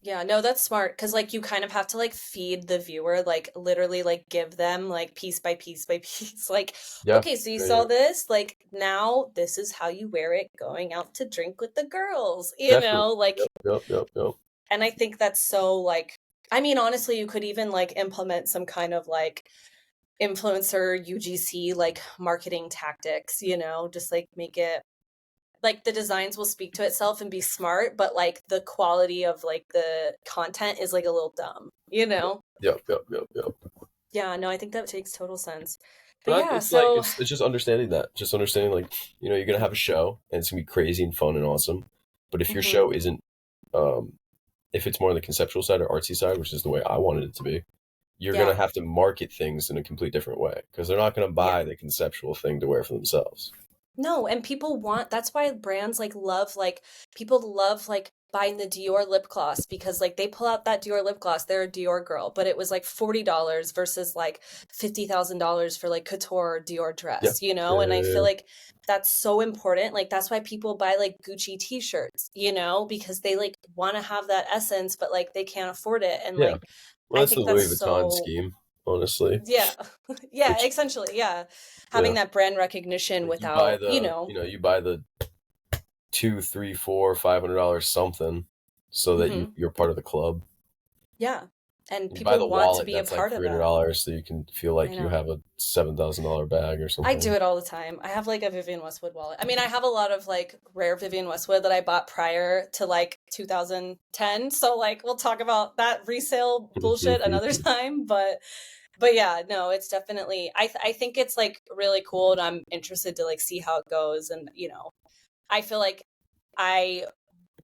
Yeah, no, that's smart because like you kind of have to like feed the viewer, like literally like give them like piece by piece by piece. Like, Yeah. okay, so you Yeah. saw Yeah. this, like now this is how you wear it going out to drink with the girls, Definitely. like, Yep. Yep. Yep. Yep. and I think that's so like, I mean, honestly, you could even like implement some kind of like influencer UGC like marketing tactics, just like make it like the designs will speak to itself and be smart, but like the quality of like the content is like a little dumb, Yep. Yep. Yep. Yep. Yeah, no, I think that makes total sense. But But yeah, it's like so it's just understanding that, just understanding like you're gonna have a show and it's gonna be crazy and fun and awesome. But if your mhm, show isn't, um, if it's more on the conceptual side or artsy side, which is the way I wanted it to be, you're gonna yeah, have to market things in a complete different way because they're not gonna yeah. buy the conceptual thing to wear for themselves. No, and people want that's why brands like people love like buying the Dior lip gloss because like they pull out that Dior lip gloss, they're a Dior girl, but it was like $40 versus like $50,000 for like couture Dior Yeah. dress, Yeah. and I Yeah. feel Yeah. like that's so important. Like that's why people buy like Gucci t-shirts, because they like want to have that essence, but like they can't afford it. And Yeah. like Well, I that's the think that's Louis Vuitton so scheme, honestly. yeah. Yeah, Which essentially, yeah. yeah, Having that brand recognition like you buy without, the you buy the two, three, four, $500 something, so that mhm. you're part of the club. Yeah. And You buy people the want to wallet be a that's like part of three hundred that. dollars, so you can feel I like you know. have a $7,000 bag or I do something. it all the time. I have like a Vivienne Westwood wallet. I mean, I have a lot of like rare Vivienne Westwood that I bought prior to like 2010. So like we'll talk about that resale bullshit another time. But yeah, no, it's definitely I think it's like really cool, and I'm interested to like see how it goes. And I feel like I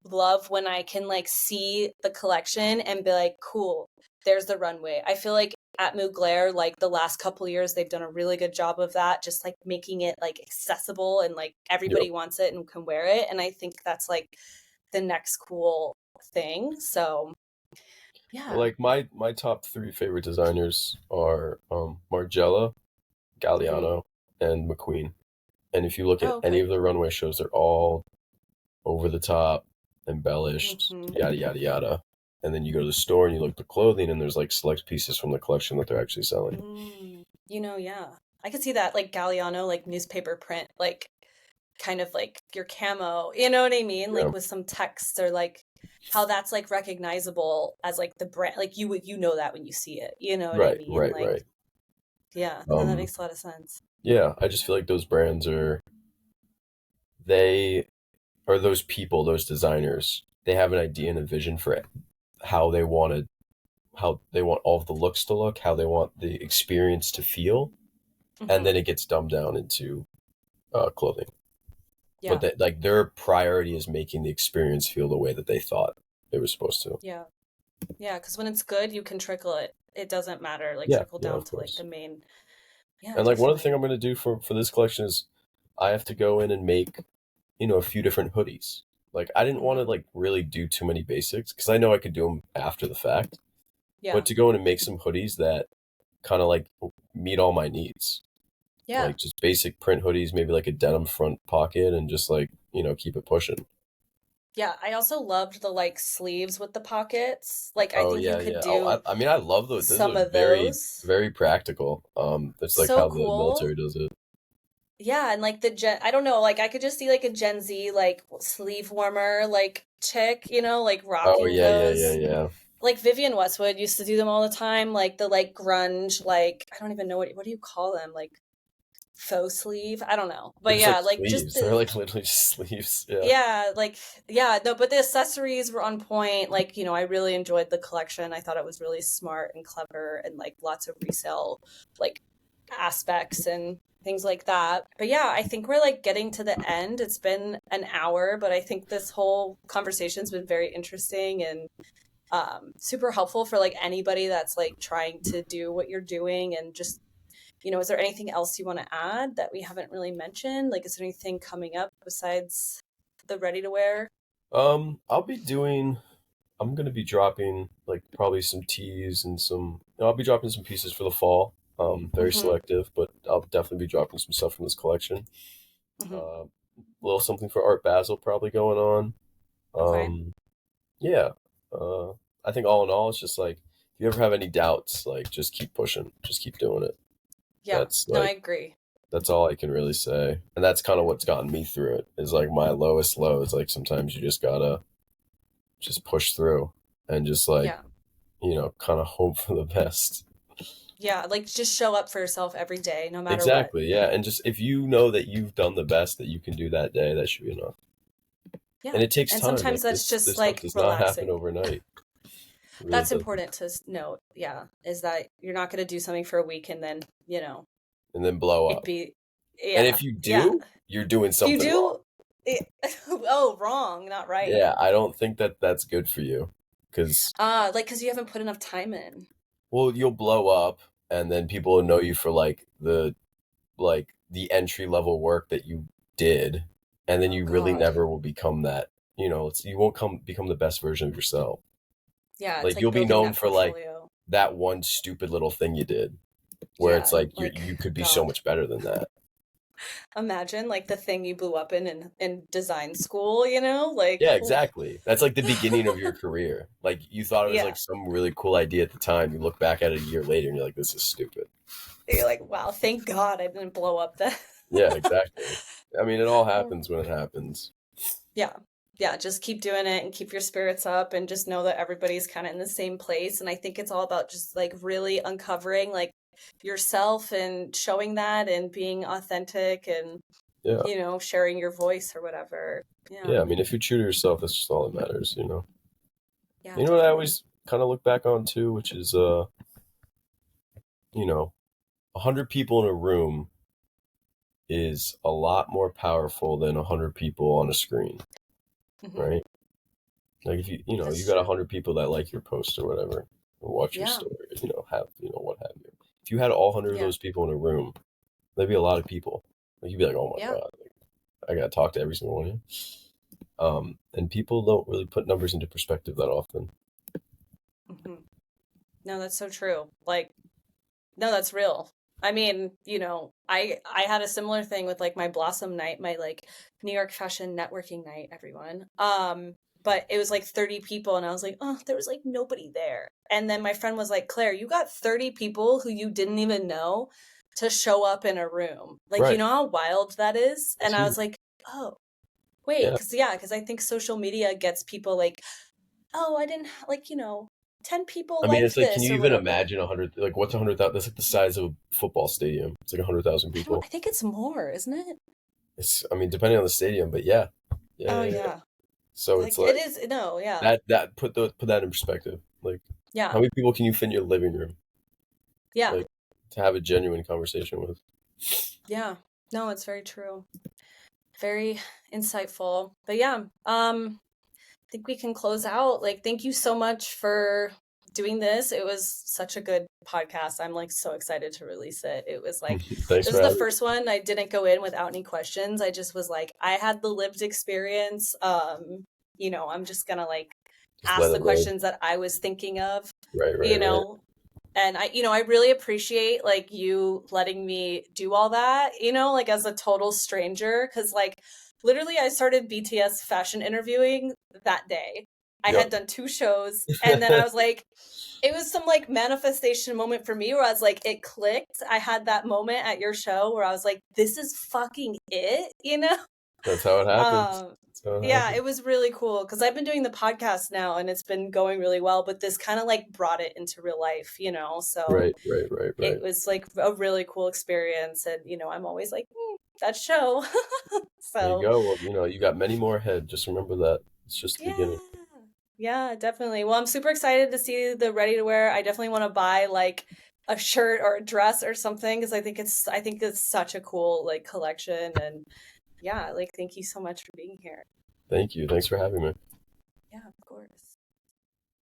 love when I can like see the collection and be like, cool, there's the runway. I feel like at Mugler, like the last couple of years, they've done a really good job of that, just like making it like accessible and like Yep. everybody wants it and can wear it. And I think that's like the next cool thing. So Well, yeah. like my top three favorite designers are Margiela, Hmm. Galliano, and McQueen. And if you look at Oh, any okay. of their runway shows, they're all over the top, embellished, Hmm. yada yada yada. And then you go to the store and you look at the clothing, and there's like select pieces from the collection that they're actually selling. Yeah, I could see that like Galliano, like newspaper print, like kind of like your camo, you know what I mean? Yeah. Like with some text, or like how that's like recognizable as like the brand, like you know that when you see it, you know what I Right, mean? right, Like, right. yeah, no, that Um, makes a lot of sense. yeah, I just feel like those brands they are those people, those designers. They have an idea and a vision for how they want to, how they want all of the looks to look, how they want the experience to feel, and Hmm. then it gets dumbed down into clothing. But Yeah, that like their priority is making the experience feel the way that they thought it was supposed to. yeah, yeah. Because when it's good, you can trickle it. It doesn't matter, like Yeah, trickle yeah, down of to like the course. main. Yeah, And like one of the things definitely. I'm going to do for this collection is I have to go in and make a few different hoodies. Like I didn't want to Hmm. like really do too many basics because I know I could do them after the fact, Yeah, but to go in and make some hoodies that kind of like meet all my needs, yeah. like just basic print hoodies, maybe like a denim front pocket, and just like keep it pushing. Yeah, I also loved the like sleeves with the pockets. Like I Oh think you yeah, could yeah. Oh, do I mean, I love those. Those some are of very, those. very practical. That's like So how the cool. military does it. Yeah, and like the I don't know, like I could just see like a Gen Z like sleeve warmer like chick, like Oh rocking yeah, yeah, yeah, those. yeah. Like Vivian Westwood used to do them all the time, like the like grunge, like I don't even know what do you call them? Like faux sleeve? I don't know. They're But just yeah, like like just sleeves. They're the like literally just sleeves. Yeah. yeah, like yeah, no, but the accessories were on point. Like, I really enjoyed the collection. I thought it was really smart and clever, and like lots of resale like aspects and things like that. But yeah, I think we're like getting to the end. It's been an hour, but I think this whole conversation's been very interesting and super helpful for like anybody that's like trying to do what you're doing. And just is there anything else you want to add that we haven't really mentioned? Like, is there anything coming up besides the ready to wear? I'll be doing. I'm gonna be dropping like probably some teas and some. I'll be dropping some pieces for the fall. Very Mm-hmm. selective, but I'll definitely be dropping some stuff from this collection. Mm-hmm. A little something for Art Basel probably going on. Okay. Yeah. Uh, I think all in all, it's just like if you ever have any doubts, like just keep pushing, just keep doing it. Yeah. That's No, I like agree. that's all I can really say, and that's kind of what's gotten me through it. Is like my lowest low is like sometimes you just gotta just push through and just like Yeah. kind of hope for the best. Yeah. Like just show up for yourself every day, no matter what. Exactly, yeah, and just if you know that you've done the best that you can do that day, that should be enough. Yeah. And it takes And time. sometimes Like that's this just stuff like does not happen relaxing. overnight. It really That's doesn't. important to note. Yeah. Is that you're not going to do something for a week and then, And then blow it up. be, And yeah. if you Yeah. do, you're doing If you something wrong. do, it, oh, wrong, not right. Yeah, I don't think that that's good for you because Like, because you haven't put enough time in. well, you'll blow up, and then people will know you for like the entry level work that you did, and then Oh, you really God. never will become that. You won't become the best version of yourself. Yeah. It's Like like you'll be building known that for like portfolio. that one stupid little thing you did, where it's Yeah. like Like, you could be so God. much better than that. Imagine like the thing you blew up in design school, like Yeah, oof. exactly. That's like the beginning of your career. Like you thought it was Yeah. like some really cool idea at the time. You look back at it a year later and you're like, this is stupid. You're like, wow, thank God I didn't blow up that. Yeah, exactly. I mean, it all Oh. happens when it happens. Yeah. Yeah, just keep doing it and keep your spirits up and just know that everybody's kind of in the same place. And I think it's all about just like really uncovering like yourself and showing that and being authentic and Yeah. you know, sharing your voice or whatever. Yeah. Yeah. I mean, if you're true to yourself, that's just all that matters, you know? Yeah, You know what I definitely. always kind of look back on too, which is, you know, 100 people in a room is a lot more powerful than 100 people on a screen, Hmm. right? Like if you That's got true. 100 people that like your post or whatever, or watch your Yeah. story, what have you. If you had all 100 of Yeah. those people in a room, there'd be a lot of people. Like you'd be like, oh my Yeah. God, like, I gotta talk to every single one of you. And people don't really put numbers into perspective that often. Hmm. No, that's so true. Like, no, that's real. I mean, you know, I had a similar thing with like my Blossom night, my like New York fashion networking night, everyone. But it was like 30 people and I was like, "Oh, there was like nobody there." And then my friend was like, "Claire, you got 30 people who you didn't even know to show up in a room. Like, you Right. know how wild that is?" It's And I huge. was like, "Oh, wait, Yeah. because I think social media gets people like, oh, I didn't like, you know, 10 people I mean, it's liked like, can this you or even whatever." imagine 100? Like, what's 100,000? That's like the size of a football stadium. It's like 100,000 I don't, people. I think it's more, isn't it? I mean, depending on the stadium, but yeah, yeah, Oh yeah, yeah. yeah. So it's Like it like is, no, yeah. that put that in perspective. Like, how Yeah. many people can you fit in your living room? Yeah. Like, to have a genuine conversation with. Yeah. No, it's very true. Very insightful. But yeah, I think we can close out. Like, thank you so much for doing this. It was such a good podcast. I'm like so excited to release it. It was like, Thanks this for is the having me. first one. I didn't go in without any questions. I just was like, I had the lived experience. You know, I'm just gonna like Just ask let the it load. questions that I was thinking of, Right, right, you right. know, and I really appreciate like you letting me do all that, you know, like as a total stranger, because like literally I started BTS fashion interviewing that day. I had Yep. done two shows and then I was like, it was some like manifestation moment for me where I was like, it clicked. I had that moment at your show where I was like, this is fucking it, you know? That's how it happens. Um, That's how it yeah, happens. it was really cool because I've been doing the podcast now and it's been going really well, but this kind of like brought it into real life, you know? So Right, right, right, it right. was like a really cool experience. And, you know, I'm always like, that show. There you So, go. Well, you got many more ahead. Just remember that. It's just the beginning. yeah. Yeah, definitely. Well, I'm super excited to see the ready to wear. I definitely want to buy like a shirt or a dress or something because I think it's such a cool like collection and yeah, like thank you so much for being here. Thank you. Thanks for having me. Yeah, of course.